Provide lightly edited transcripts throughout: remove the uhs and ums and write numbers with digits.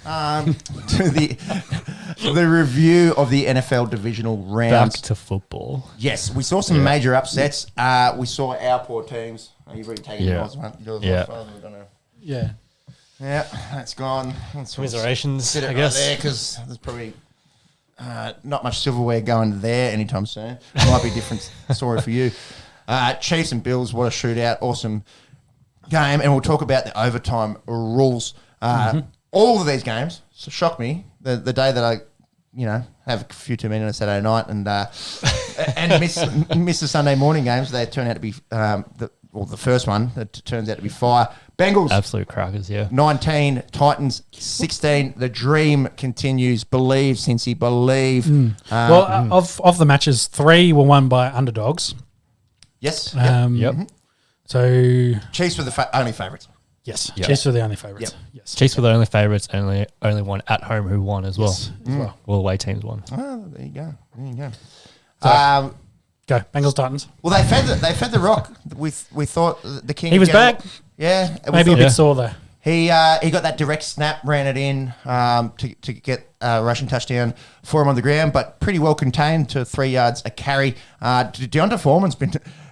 to the review of the NFL Divisional Round. Back to football. Yes, we saw some major upsets. We saw our poor teams. You've already taken yours, one. Yeah. Yeah, that's gone. Commiserations, I guess. Right there because there's probably not much silverware going there anytime soon. It might be a different story for you. Chiefs and Bills, what a shootout. Awesome game. And we'll talk about the overtime rules. All of these games shocked me. The day that I, have a few too many on a Saturday night and miss the Sunday morning games, they turn out to be the first one that turns out to be fire. Bengals. Absolute crackers, yeah. 19, Titans 16. The dream continues. Believe, Cincy, believe. Of the matches, 3 were won by underdogs. Yes. Yep. So Chiefs were the only favourites. yes, Yep. Chiefs were the only favourites. Yep. Yes. Chiefs were the only favourites, only one at home who won as well. Yes, as well. All away teams won. Oh, there you go. So- Go Bengals Titans. Well, they fed the rock. We thought the king. He was back. Yeah, Maybe a bit sore though. He got that direct snap, ran it in to get a rushing touchdown for him on the ground, but pretty well contained to 3 yards a carry. Deonta Foreman's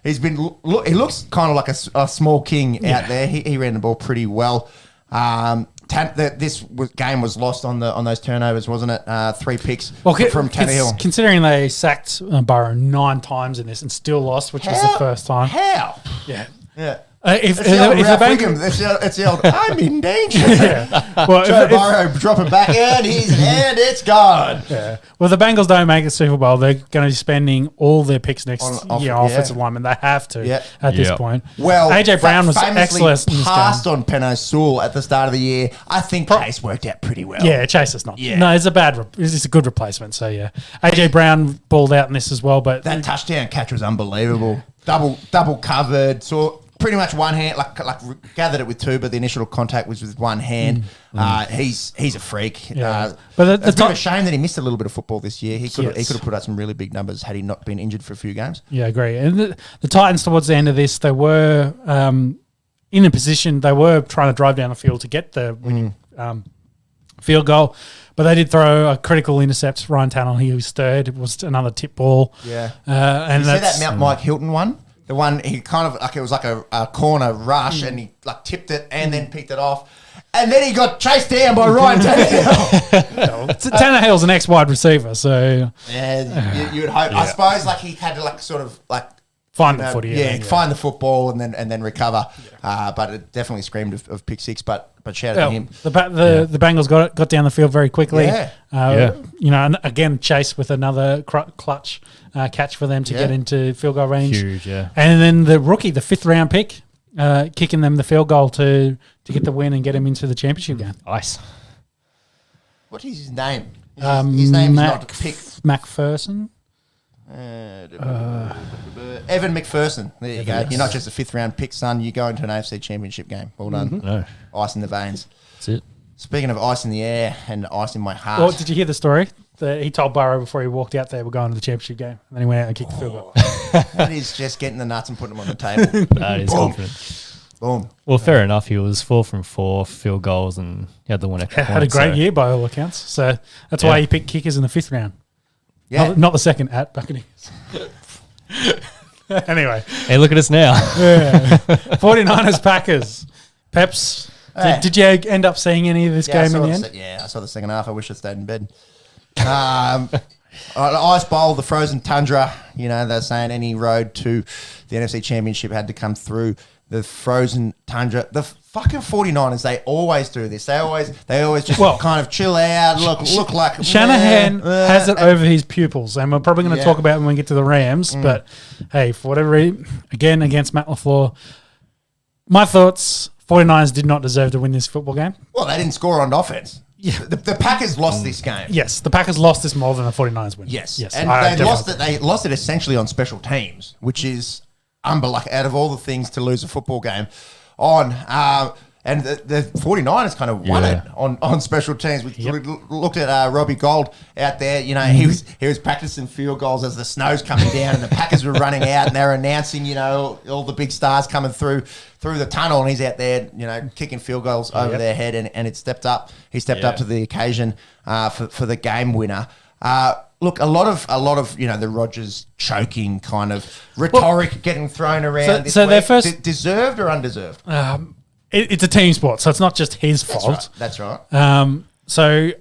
he looks kind of like a small king out there. He ran the ball pretty well. This game was lost on those turnovers, wasn't it? 3 picks from Tannehill. Considering they sacked Burrow 9 times in this and still lost, which was the first time. How? Yeah. It's the old, I'm in danger. Well, Joe Burrow dropping back and it's gone. Yeah. Well, the Bengals don't make the Super Bowl. They're going to be spending all their picks next year on offensive linemen. They have to at this point. Well, AJ Brown was excellent in this passed game. on Penno Sewell at the start of the year. I think Chase worked out pretty well. Yeah, Chase is not. Yeah. No, it's a good replacement. So yeah, AJ Brown balled out in this as well. But that touchdown catch was unbelievable. Double covered. So pretty much one hand, like gathered it with 2, but the initial contact was with one hand. He's a freak. Yeah. But it's a bit of a shame that he missed a little bit of football this year. He could have put out some really big numbers had he not been injured for a few games. Yeah, I agree. And the Titans towards the end of this, they were in a position. They were trying to drive down the field to get the winning field goal, but they did throw a critical intercept. Ryan Tannehill, he was third. It was another tip ball. Yeah. And you see that Mount Mike Hilton one? The one he kind of like it was like a corner rush and he like tipped it and then picked it off. And then he got chased down by Ryan Tannehill. Tannehill's an ex-wide receiver, so yeah, you would hope. I suppose like he had to like sort of like find the footy. Find the football and then recover. But it definitely screamed of pick 6. But shout out to him. The Bengals got down the field very quickly. Yeah. And again, Chase with another clutch catch for them to get into field goal range. Huge, yeah. And then the rookie, the 5th round pick, kicking them the field goal to get the win and get him into the championship game. Nice. What is his name? His name is not Pick McPherson. Evan McPherson. There you go. You're not just a 5th round pick, son. You go into an AFC championship game. Well done. No. Ice in the veins. That's it. Speaking of ice in the air and ice in my heart. Well, did you hear the story? He told Burrow before he walked out there, we're going to the championship game. And then he went out and kicked the field goal. That is just getting the nuts and putting them on the table. That is confident. Boom. Well, fair enough. He was 4 from 4 field goals and he had the one extra point. Had a great year by all accounts. So that's why he picked kickers in the 5th round. Yeah. Not the second at Buccaneers. Anyway. Hey, look at us now. 49ers Packers. Peps, did you end up seeing any of this game in the end? I saw the second half. I wish I stayed in bed. Ice Bowl, the frozen tundra. They're saying any road to the NFC Championship had to come through the frozen tundra. The fucking 49ers, they always do this. They always just kind of chill out, look like... Shanahan has it over his pupils, and we're probably going to talk about it when we get to the Rams, but hey, for whatever reason, again, against Matt LaFleur, my thoughts, 49ers did not deserve to win this football game. Well, they didn't score on offense. Yeah. The Packers lost this game. Yes, the Packers lost this more than the 49ers win. Yes. And they lost it essentially on special teams, which is out of all the things to lose a football game on. And the 49ers kind of won it on special teams. We looked at Robbie Gold out there. You know, he was practicing field goals as the snow's coming down and the Packers were running out and they're announcing, you know, all the big stars coming through the tunnel, and he's out there, you know, kicking field goals over their head, and it stepped up. He stepped up to the occasion for the game winner. Look, a lot of you know, the Rodgers choking kind of rhetoric getting thrown around. So their first deserved or undeserved? It's a team sport, so it's not just his fault. That's right. So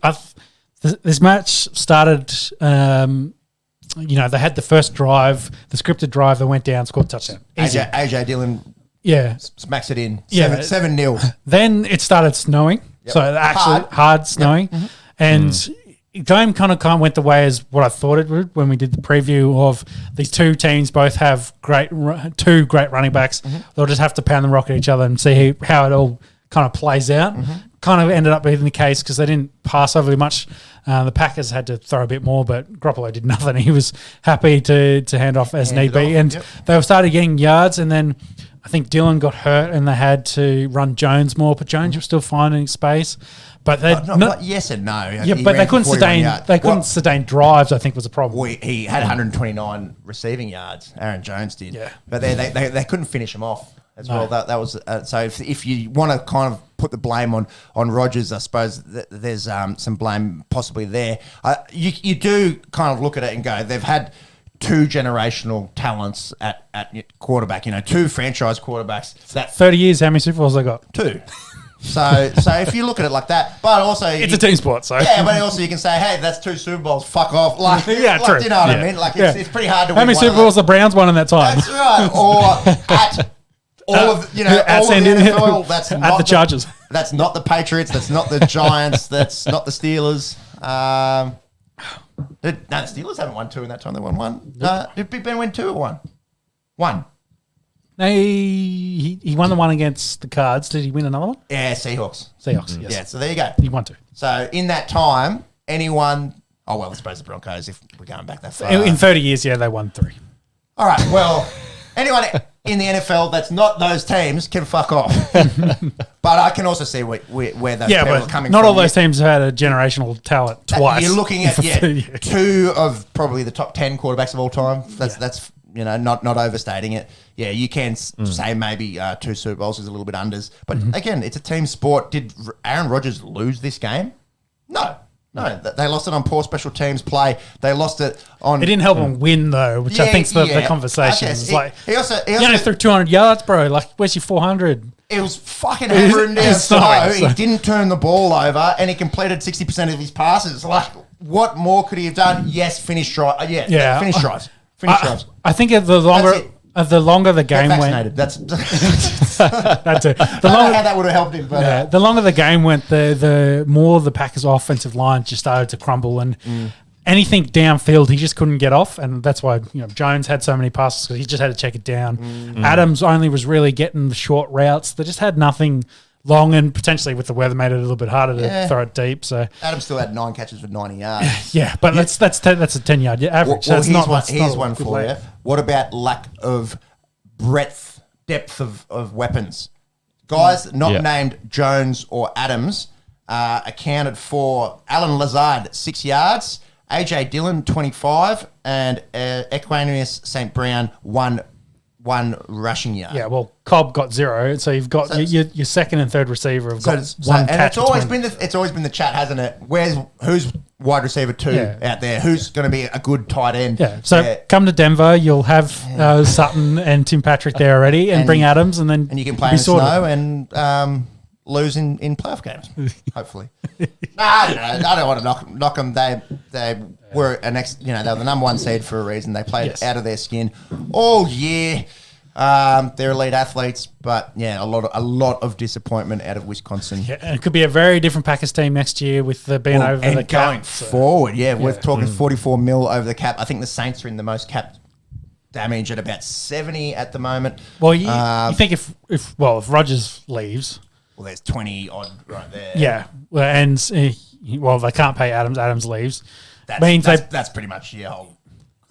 this match started. You know, they had the first drive, the scripted drive. They went down, scored a touchdown. AJ Dillon. Yeah, smacks it in. 7-0. Then it started snowing. Yep. So actually hard snowing, and game kind of went the way as what I thought it would when we did the preview of these two teams. Both have two great running backs. They'll just have to pound the rock at each other and see how it all kind of plays out. Kind of ended up being the case because they didn't pass overly much. The Packers had to throw a bit more, but Garoppolo did nothing. He was happy to hand off as need be. And they started getting yards, and then I think Dillon got hurt and they had to run Jones more, but Jones was still finding space. But they yes and no. Yeah, but they couldn't sustain drives, I think, was a problem. He had 129 receiving yards. Aaron Jones did. Yeah. But they couldn't finish him off as well. That was so if you want to kind of put the blame on Rodgers, I suppose there's some blame possibly there. You do kind of look at it and go, they've had two generational talents at quarterback, you know, two franchise quarterbacks. 30 years, how many Super Bowls they got? 2. So if you look at it like that, but also it's a team sport, so yeah. But also you can say, hey, that's 2 Super Bowls. Fuck off, like true. Do you know what I mean? Like it's pretty hard to. How win many Super Bowls the Browns won in that time? That's right. Or at all of the NFL. That's at not the Chargers. That's not the Patriots. That's not the Giants. That's not the Steelers. The Steelers haven't won 2 in that time. They won 1. Did Big Ben win 2 or 1? 1. No, he won the one against the Cards. Did he win another one? Yeah, Seahawks. Yes. Yeah, so there you go. He won 2. So in that time, anyone... Oh, well, I suppose the Broncos, if we're going back that far. In 30 years, they won 3. All right, well, anyone in the NFL that's not those teams can fuck off. But I can also see where those people are coming from. Not all those teams have had a generational talent twice. You're looking at 2 of probably the top 10 quarterbacks of all time. That's you know, not overstating it. Yeah, you can say maybe 2 Super Bowls is a little bit unders. But again, it's a team sport. Did Aaron Rodgers lose this game? No. They lost it on poor special teams play. They lost it on... It didn't help them win, though, which I think's the conversation. It's like, he also threw 200 yards, bro. Like, where's your 400? It was fucking hammering down slow. He didn't turn the ball over, and he completed 60% of his passes. Like, what more could he have done? Yes, finish drive. Finish drives. Finish drives. I think the longer the game went, that's it. I don't know how that would have helped him, but the longer the game went, the more the Packers' offensive line just started to crumble, and anything downfield he just couldn't get off, and that's why Jones had so many passes because he just had to check it down. Adams only was really getting the short routes. They just had nothing long, and potentially with the weather made it a little bit harder to throw it deep. So Adams still had 9 catches for 90 yards. But that's a 10-yard average. Well, here's one for you. What about lack of depth of weapons? Guys not named Jones or Adams accounted for Alan Lazard 6 yards, AJ Dillon 25, and Equanius St. Brown one rushing yard. Yeah, well, Cobb got 0, so you've got your second and third receiver have got one catch. And it's always been the chat, hasn't it? Who's wide receiver 2 out there? Who's going to be a good tight end? Yeah. So come to Denver, you'll have Sutton and Tim Patrick there already, and bring Adams, and then you can play in the snow and lose in playoff games, hopefully. I don't want to knock them. They were they were the number 1 seed for a reason. They played out of their skin all year. They're elite athletes, but a lot of disappointment out of Wisconsin. Yeah, and it could be a very different Packers team next year with the being over the cap. Going forward, we're talking 44 mil over the cap. I think the Saints are in the most cap damage at about 70 at the moment. Well, you think if Rodgers leaves, well, there's 20 odd right there. Yeah, and they can't pay Adams. Adams leaves. That's pretty much your whole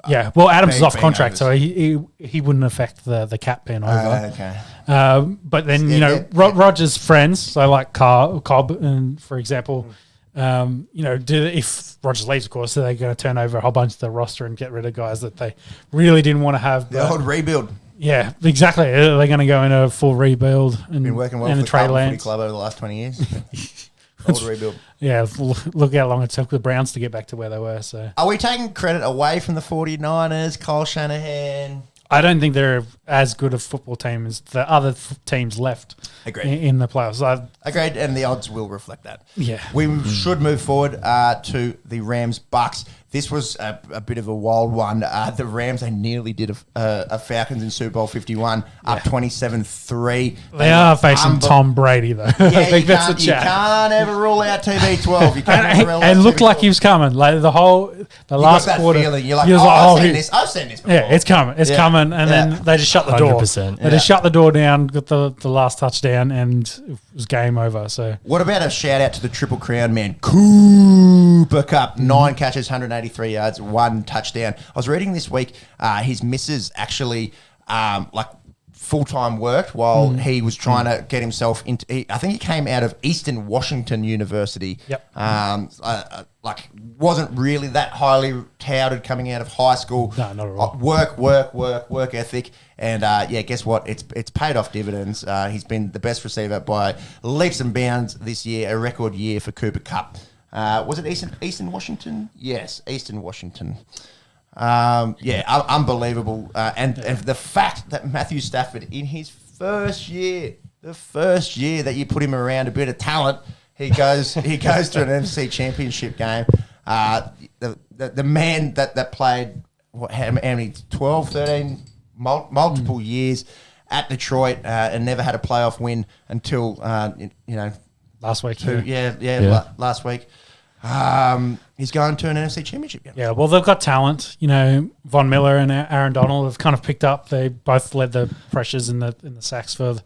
Yeah, well, Adams is Being off contract, so overs. he wouldn't affect the cap being over. Okay. But then Rodgers' friends, so like Cobb, and for example, if Rodgers leaves, of course, so they're going to turn over a whole bunch of the roster and get rid of guys that they really didn't want to have. The old rebuild. Yeah, exactly. They're going to go in a full rebuild and Been working well and for the the trade Carlton Footy lands. Club over the last 20 years. Old rebuild. Yeah, look how long it took the Browns to get back to where they were. So Are we taking credit away from the 49ers, Kyle Shanahan? I don't think they're as good a football team as the other teams left in the playoffs. Agreed, and the odds will reflect that. Yeah. We should move forward to the Rams-Bucks. This was a bit of a wild one. The Rams, they nearly did a Falcons in Super Bowl 51, up 27-3. They are facing Tom Brady, though. Yeah, I think that's a you chat. can't ever rule out TB12. You can't ever rule out And looked like TB12. he was coming. Like the last got that quarter. feeling. You're like, he was I've seen this. I've seen this before. Yeah, it's coming. It's coming. And then they just shut the door. 100%. They just shut the door down, got the last touchdown, and it was game over. So What about a shout out to the Triple Crown man, Cooper Cup, 9 catches, 183 yards, 1 touchdown. I was reading this week, his missus actually full-time worked while he was trying to get himself into. I think he came out of Eastern Washington University. Yep. Wasn't really that highly touted coming out of high school. No, not at all. Work ethic, and guess what? It's paid off dividends. He's been the best receiver by leaps and bounds this year. A record year for Cooper Cup. Was it Eastern Washington? Yes, Eastern Washington. Unbelievable. And the fact that Matthew Stafford, in his first year, the first year that you put him around a bit of talent, he goes to an NFC Championship game. The man that played how many 12, 13 multiple years at Detroit and never had a playoff win until last week. Last week. He's going to an NFC Championship game. Yeah, well, they've got talent. Von Miller and Aaron Donald have kind of picked up. They both led the pressures in the sacks for the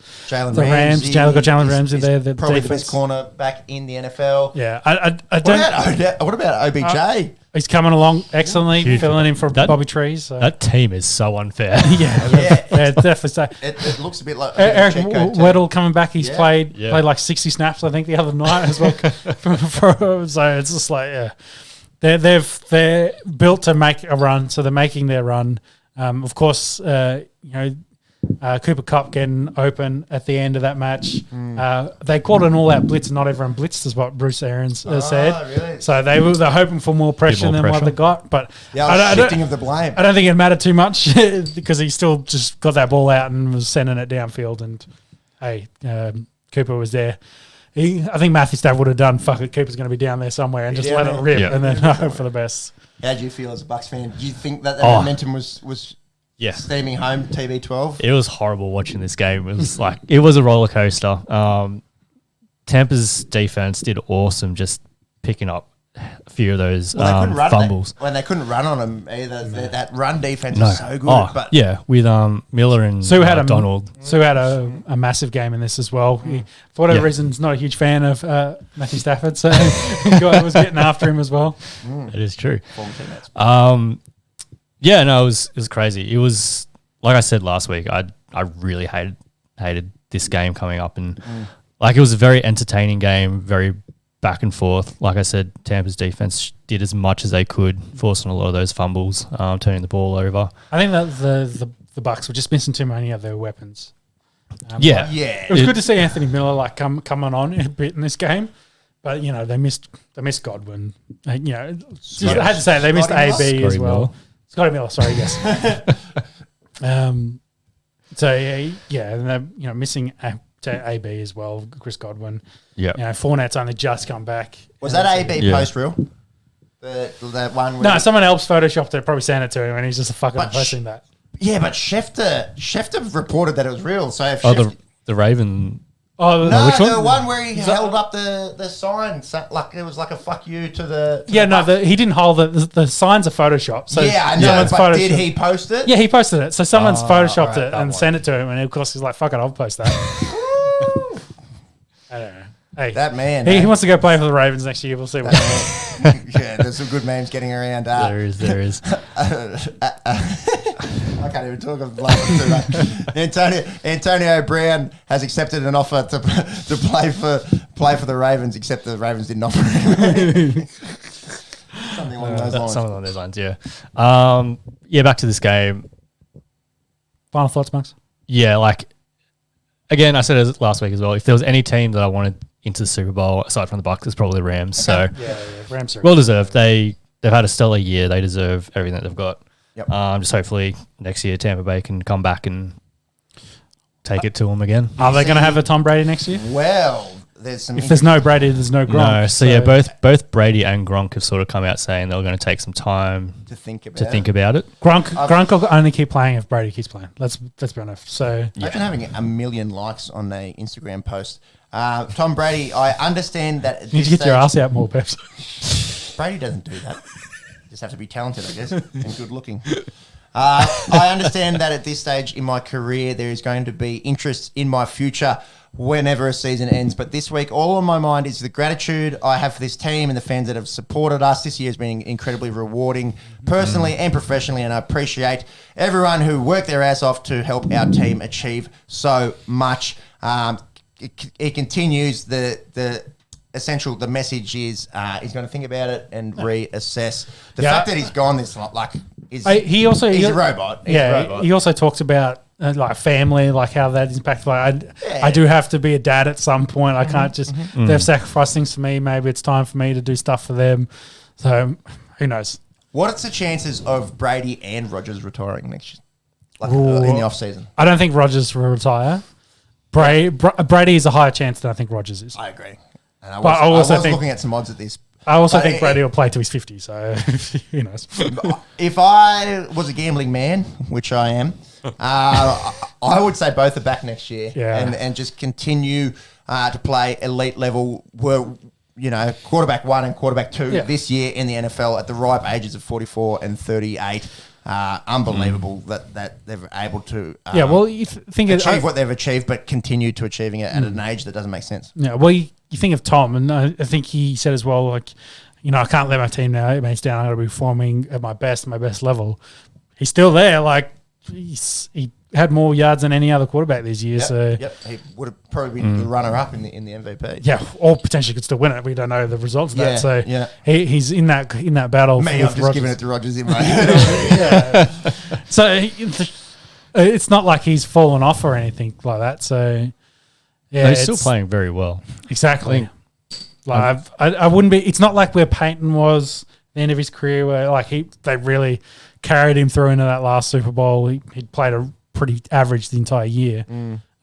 Rams. They've got Jalen Ramsey there. The probably defense. the best corner back in the NFL. Yeah, I don't. What about OBJ? He's coming along excellently, Huge. filling in for Bobby Trees. So. That team is so unfair. Definitely. So. It looks a bit like Eric Checo too. Weddle coming back. He's played Yeah. like 60 snaps, I think, the other night as well. So it's just like, they're built to make a run, so they're making their run. Of course, Cooper Kupp getting open at the end of that match. They called an all-out blitz, and not everyone blitzed, is what Bruce Arians said. Really? So they're hoping for more pressure than what they got. But Shifting of the blame. I don't think it mattered too much because he still just got that ball out and was sending it downfield. And Cooper was there. I think Matthew Stafford would have done, fuck it, Cooper's going to be down there somewhere and just let it rip and then hope for the best. How do you feel as a Bucks fan? Do you think that momentum was Yeah. steaming home TB12? It was horrible watching this game. It was it was a roller coaster. Tampa's defense did awesome just picking up a few of those fumbles. They couldn't run on them either. That run defense is so good. With Miller and Sue had Donald. Sue had a massive game in this as well. He, for whatever reason, is not a huge fan of Matthew Stafford, so I was getting after him as well. It is true. Former teammates. It was crazy. It was like I said last week. I really hated this game coming up, and it was a very entertaining game, very back and forth. Like I said, Tampa's defense did as much as they could, forcing a lot of those fumbles, turning the ball over. I think that the Bucks were just missing too many of their weapons. Yeah. It was good to see Anthony Miller coming on a bit in this game, but they missed Godwin. I had to say they missed AB as well. Miller. Scotty Miller, sorry, yes. And they're missing to AB as well, Chris Godwin. Yeah. Fournette's only just come back. Was that AB post real? That one? No, someone else photoshopped it, probably sent it to him, and he's just fucking posting that. Yeah, but Schefter reported that it was real. So if the Raven. Oh, no, which one? the one where he held up the sign, it was like a fuck you to the. He didn't hold the signs are photoshopped. So I know, but did he post it? Yeah, he posted it. So someone's photoshopped it and sent it to him, and of course he's like, "Fuck it, I'll post that." I don't know. Hey, That man. he wants to go play for the Ravens next year. We'll see what happens. Yeah, there's some good memes getting around. There is. I can't even talk of laughing too much. Antonio Brown has accepted an offer to play for the Ravens, except the Ravens didn't offer him. Something along those lines. Something along those lines, yeah. Yeah, back to this game. Final thoughts, Max? Yeah, like, again, I said it last week as well. If there was any team that I wanted into the Super Bowl, aside from the Bucs, it's probably the Rams. So, Rams are well deserved. They've had a stellar year. They deserve everything that they've got. Yep. Just hopefully next year Tampa Bay can come back and take it to them again. Are they going to have a Tom Brady next year? Well, there's some. If there's no Brady, there's no Gronk. No, so yeah, both Brady and Gronk have sort of come out saying they're going to take some time to think about it. Gronk will only keep playing if Brady keeps playing. Let's be honest. So imagine having 1 million likes on a Instagram post. Tom Brady, I understand that. You need to get your ass out more, Peps. Brady doesn't do that. Just have to be talented, I guess, and good looking. I understand that at this stage in my career, there is going to be interest in my future whenever a season ends. But this week, all on my mind is the gratitude I have for this team and the fans that have supported us. This year has been incredibly rewarding, personally and professionally, and I appreciate everyone who worked their ass off to help our team achieve so much. It continues the essential. The message is he's going to think about it and reassess. The fact that he's gone this long, like he's a robot. He's a robot. He also talks about like family, like how that impacts. Like I do have to be a dad at some point. I can't just they've sacrificed things for me. Maybe it's time for me to do stuff for them. So who knows? What's the chances of Brady and Rodgers retiring next year, like in the off season? I don't think Rodgers will retire. Brady is a higher chance than I think Rodgers is. I agree. And I was looking at some odds at this. I also think Brady will play till he's 50, so who knows? If I was a gambling man, which I am, I would say both are back next year and just continue to play elite level, quarterback 1 and quarterback 2 this year in the NFL at the ripe ages of 44 and 38. Unbelievable that they're able to you think achieve what they've achieved, but continue to achieving it at an age that doesn't make sense. Yeah, well, you think of Tom, and I think he said as well, like, I can't let my team now. It means down. I got to be performing at my best level. He's still there. Like he had more yards than any other quarterback this year. He would have probably been the runner-up in the MVP. Yeah, or potentially could still win it. We don't know the results of that. So he's in that battle. Me, I've just given it to Rodgers in my head. So it's not like he's fallen off or anything like that. So he's still playing very well. Exactly. Like I wouldn't be. It's not like where Peyton was at the end of his career, where like they really carried him through into that last Super Bowl. He'd played a pretty average the entire year.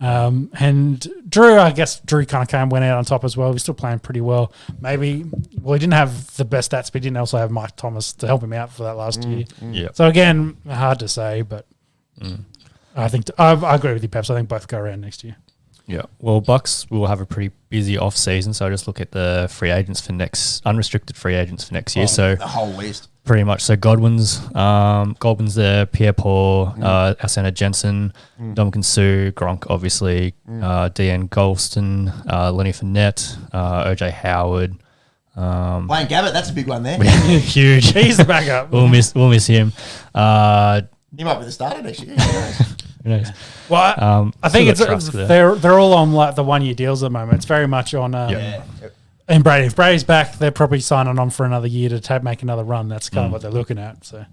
And Drew kind of went out on top as well. He's still playing pretty well. He didn't have the best stats, but he didn't also have Mike Thomas to help him out for that last year. Yeah. So again, hard to say, but I think I agree with you, Peps. I think both go around next year. Yeah. Well, Bucks will have a pretty busy off season, so I just look at the unrestricted free agents for next year. So the whole list. Pretty much. So Godwin's there, Pierre-Paul, our centre Jensen, Dominican Sue, Gronk, obviously, Deanne Golston, Lenny Fournette, OJ Howard. Blaine Gabbert, that's a big one there. Huge. He's the backup. We'll miss him. He might be the starter next year. Who knows? Well, I think they're all on like the 1 year deals at the moment. It's very much on. And Brady, if Brady's back, they're probably signing on for another year to make another run. That's kind of what they're looking at. So,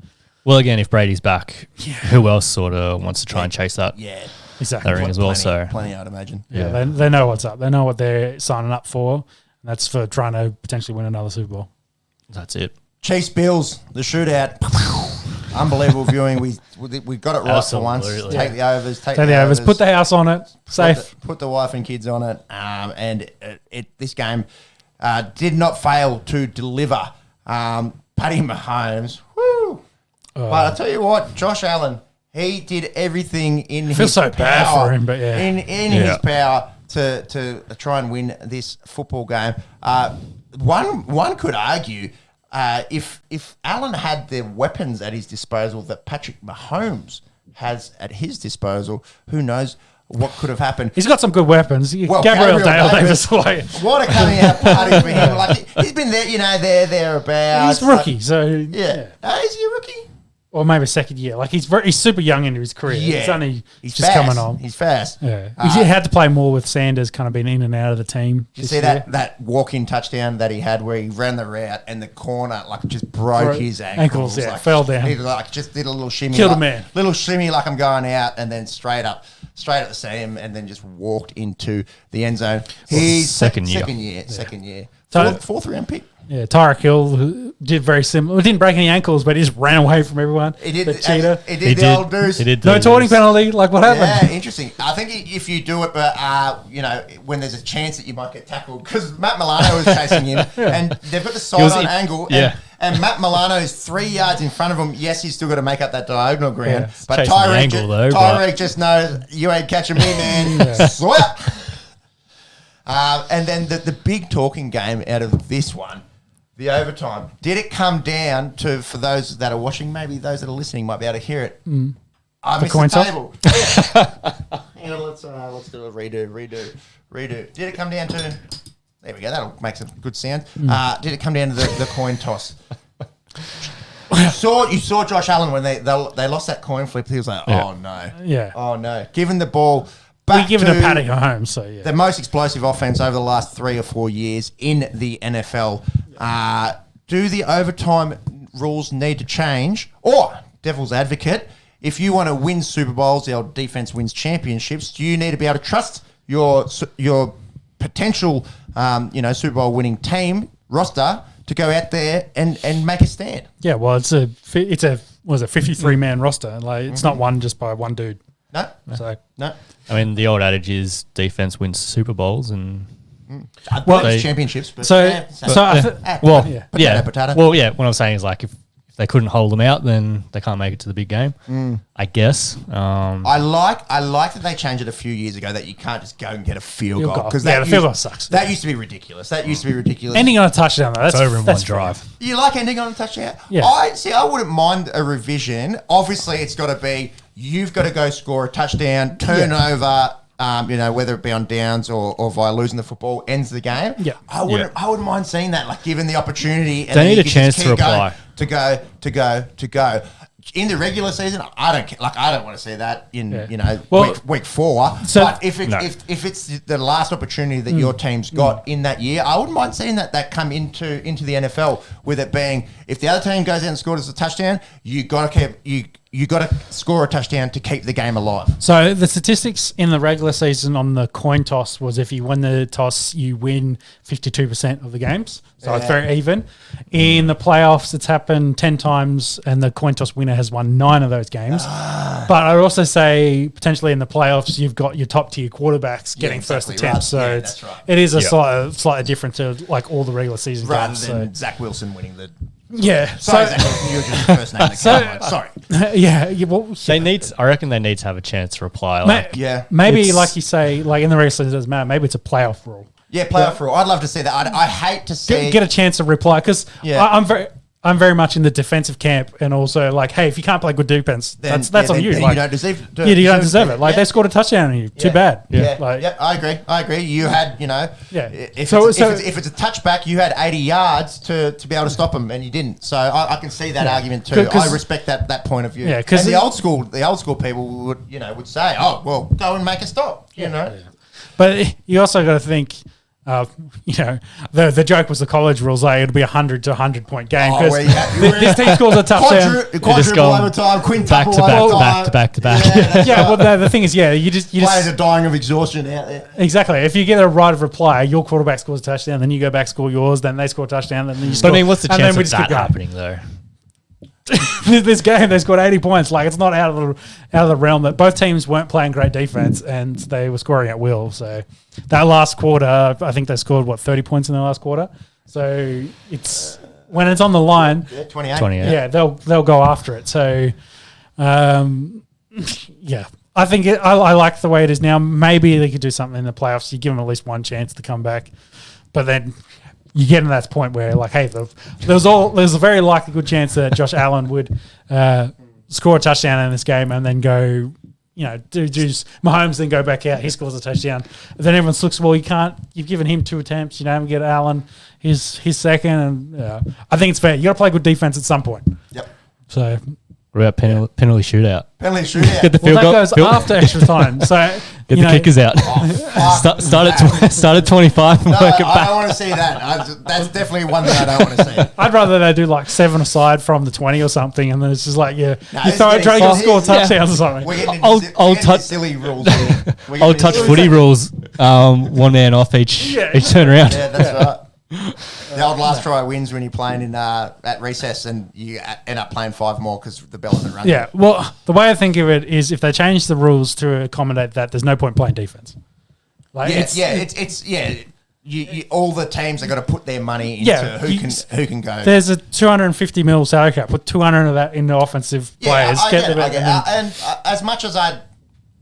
well, again, if Brady's back, who else sort of wants to try and chase that? Yeah, exactly. That ring as well. Plenty, I'd imagine. Yeah, they know what's up. They know what they're signing up for. And that's for trying to potentially win another Super Bowl. That's it. Chiefs Bills, the shootout. Unbelievable viewing. We got it right for once. Take the overs. Take the overs. Put the house on it. Safe. Put the wife and kids on it. And this game did not fail to deliver. Patty Mahomes. Woo. But I'll tell you what, Josh Allen, he did everything in his so power. Bad for him, but in his power to try and win this football game. One could argue if Allen had the weapons at his disposal that Patrick Mahomes has at his disposal, who knows? what could have happened. He's got some good weapons. Well, Gabriel Gabriel Davis. What a coming out party for him. Like, he's been there, thereabouts. He's a rookie, so Yeah. Is he a rookie? or maybe second year. Like he's super young into his career. Yeah. He's just fast. coming on. He's fast. Yeah, he had to play more with Sanders, kind of been in and out of the team. Did you see that walk-in touchdown that he had where he ran the route and the corner just broke his ankles? Yeah, fell down. He just did a little shimmy, Killed a man. Little shimmy like I'm going out, and then straight at the seam, and then just walked into the end zone. He's second year. Fourth round pick. Yeah, Tyreek Hill did very similar. Didn't break any ankles, but he just ran away from everyone. He did the cheetah. He did the old deuce. No taunting penalty. Like what happened? Yeah, interesting. I think if you do it, but when there's a chance that you might get tackled, because Matt Milano was chasing him, and they've got the sideline angle, and Matt Milano's 3 yards in front of him. Yes, he's still got to make up that diagonal ground, but Tyreek just knows you ain't catching me, man. Slap. And then the big talking game out of this one. The overtime. Did it come down to, for those that are watching, maybe those that are listening might be able to hear it. I missed the table. Hang on, let's do a redo. Did it come down to, there we go, that'll make some good sound. Did it come down to the coin toss? You saw Josh Allen when they lost that coin flip. He was like, oh no. Yeah. Oh no. Given the ball back to Paddock at home, so yeah. The most explosive offense over the last 3 or 4 years in the NFL. Do the overtime rules need to change? Or, devil's advocate, if you want to win Super Bowls, the old defense wins championships, do you need to be able to trust your potential Super Bowl winning team roster to go out there and make a stand? Yeah, well, it's a 53-man roster. Like it's not won just by one dude. No. I mean, the old adage is defense wins Super Bowls and championships. But potato. Well, yeah. What I'm saying is like if they couldn't hold them out, then they can't make it to the big game. I guess. I like that they changed it a few years ago that you can't just go and get a field goal because the field goal sucks. That used to be ridiculous. Ending on a touchdown though, that's over in one drive. You like ending on a touchdown? Yeah. I wouldn't mind a revision. Obviously, it's got to be you've got to go score a touchdown, turnover. Whether it be on downs or via losing the football, ends the game. Yeah, I wouldn't mind seeing that. Like given the opportunity, and they need a chance to reply. To go. In the regular season, I don't care. Like I don't want to see that in week 4. So, but if it's the last opportunity that your team's got in that year, I wouldn't mind seeing that come into the NFL with it being if the other team goes out and scores a touchdown, you got to score a touchdown to keep the game alive. So the statistics in the regular season on the coin toss was if you win the toss, you win 52% of the games. So it's very even. In the playoffs, it's happened 10 times, and the coin toss winner has won 9 of those games. But I'd also say potentially in the playoffs, you've got your top tier quarterbacks getting first attempts. So it is a slightly different to like all the regular season games. Rather than Zach Wilson winning the... Yeah. Sorry, Zach Wilson, you're just the first name that came to mind. Sorry. Yeah. I reckon they need to have a chance to reply. Maybe like you say, like in the regular season, it doesn't matter. Maybe it's a playoff rule. Yeah, playoff rule. I'd love to see that. I hate to see... Get a chance to reply because I'm very much in the defensive camp and also like, hey, if you can't play good defense, that's on you. Like, you don't deserve it. You don't deserve it. Like they scored a touchdown on you. Too bad. I agree. You had, if it's a touchback, you had 80 yards to be able to stop them and you didn't. So I can see that argument too. I respect that point of view. Yeah, because the old school people would say, oh, well, go and make a stop, you know. But you also got to think, the joke was the college rules. Like it'll be 100 to 100 point game because this team scores a touchdown. Quadruple overtime, quintuple back to back. Well, the thing is, you just players are dying of exhaustion out there. Exactly. If you get a right of reply, your quarterback scores a touchdown, then you go back score yours, then they score a touchdown, then you score. But I mean, what's the chance of that happening though? This game, they scored 80 points. Like it's not out of the realm that both teams weren't playing great defense and they were scoring at will. So that last quarter, I think they scored 30 points in the last quarter. So it's when it's on the line, 28. Yeah, they'll go after it. So I think I like the way it is now. Maybe they could do something in the playoffs. You give them at least one chance to come back, but then you get to that point where, like, hey, there's a very likely good chance that Josh Allen would score a touchdown in this game and then go Mahomes then go back out, he scores a touchdown. Then everyone looks, well, you've given him 2 attempts, and get Allen his second. And I think it's fair. You got to play good defense at some point. Yep. So. What about penalty shootout? Penalty shootout. Get the Well, field that goal. goes after extra time. So Get the kickers out. Start at 25 and No, work it I back. don't want to see that. That's definitely one that I don't want to see. I'd rather they do like 7 aside from the 20 or something, and then it's just like, you it's throw it, try to getting score silly. touchdowns or something. We're getting Old into touch- silly rules. Here. We're Old getting touch into footy silly- rules. One man off each turn around. Yeah, that's right. The old last try wins when you're playing at recess and you end up playing 5 more because the bell isn't running. Yeah, well, the way I think of it is if they change the rules to accommodate that, there's no point playing defense. Like all the teams are got to put their money into who can go. There's a 250 mil salary cap. Put 200 of that into offensive players. I get it. And As much as I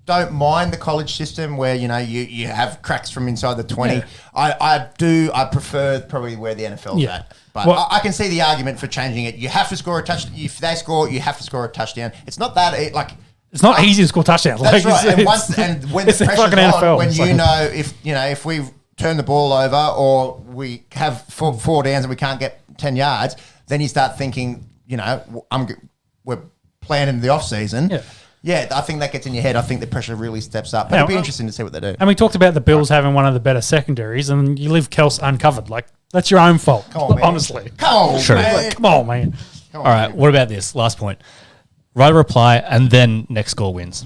don't mind the college system where you have cracks from inside the 20, Yeah. I prefer probably where the NFL's at. But I can see the argument for changing it. You have to score a touchdown. If they score, you have to score a touchdown. It's not that it's not easy to score touchdowns. That's Like, right. And when the it's the pressure's fucking on, NFL. when It's you like- know if we turn the ball over or we have four downs and we can't get 10 yards, then you start thinking, we're planning the off season. Yeah. Yeah, I think that gets in your head. I think the pressure really steps up. But it'll be interesting to see what they do. And we talked about the Bills having one of the better secondaries, and you leave Kels uncovered. Like, that's your own fault. Come on, man. Honestly. Come on, Sure. man. Come on, man. All right. What about this last point? Write a reply and then next score wins.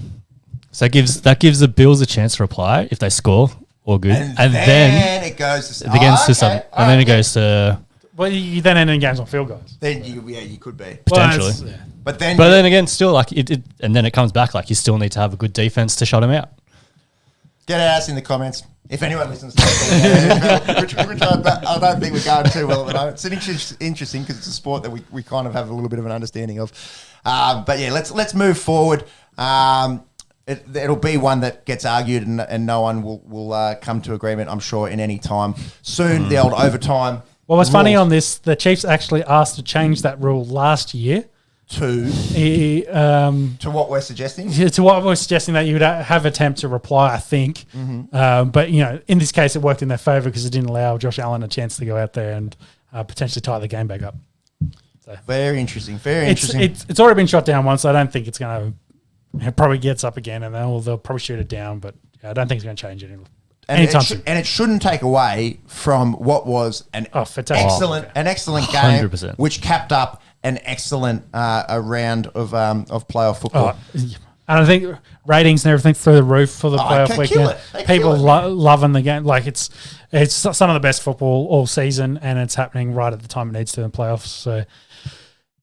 So that gives the Bills a chance to reply if they score. All good. And then it goes to something. And then it goes to Well, you then end in games on field goals. Then you could be. potentially. Well, it's- But then But then again, still like it and then it comes back like you still need to have a good defense to shut him out. get at us in the comments. If anyone listens to this, which I don't think we're going too well at the moment. It's interesting because it's a sport that we kind of have a little bit of an understanding of. But yeah, let's move forward. It'll be one that gets argued and no one will come to agreement, I'm sure, in any time soon. The old overtime. Well, what's funny rules on this, the Chiefs actually asked to change that rule last year. to what we're suggesting. To what we're suggesting that you would have attempt to reply, I think. But, in this case, it worked in their favour because it didn't allow Josh Allen a chance to go out there and potentially tie the game back up. So Very interesting. Very interesting. It's already been shot down once. I don't think it's going to it probably gets up again, and they'll probably shoot it down. But I don't think it's going to change it anytime soon. And it shouldn't take away from what was an fantastic. excellent game, 100%. which capped up an excellent a round of playoff football. And I think ratings and everything through the roof for the playoff they kill weekend. it. They People kill it, loving the game. Like it's some of the best football all season, and it's happening right at the time it needs to in the playoffs. So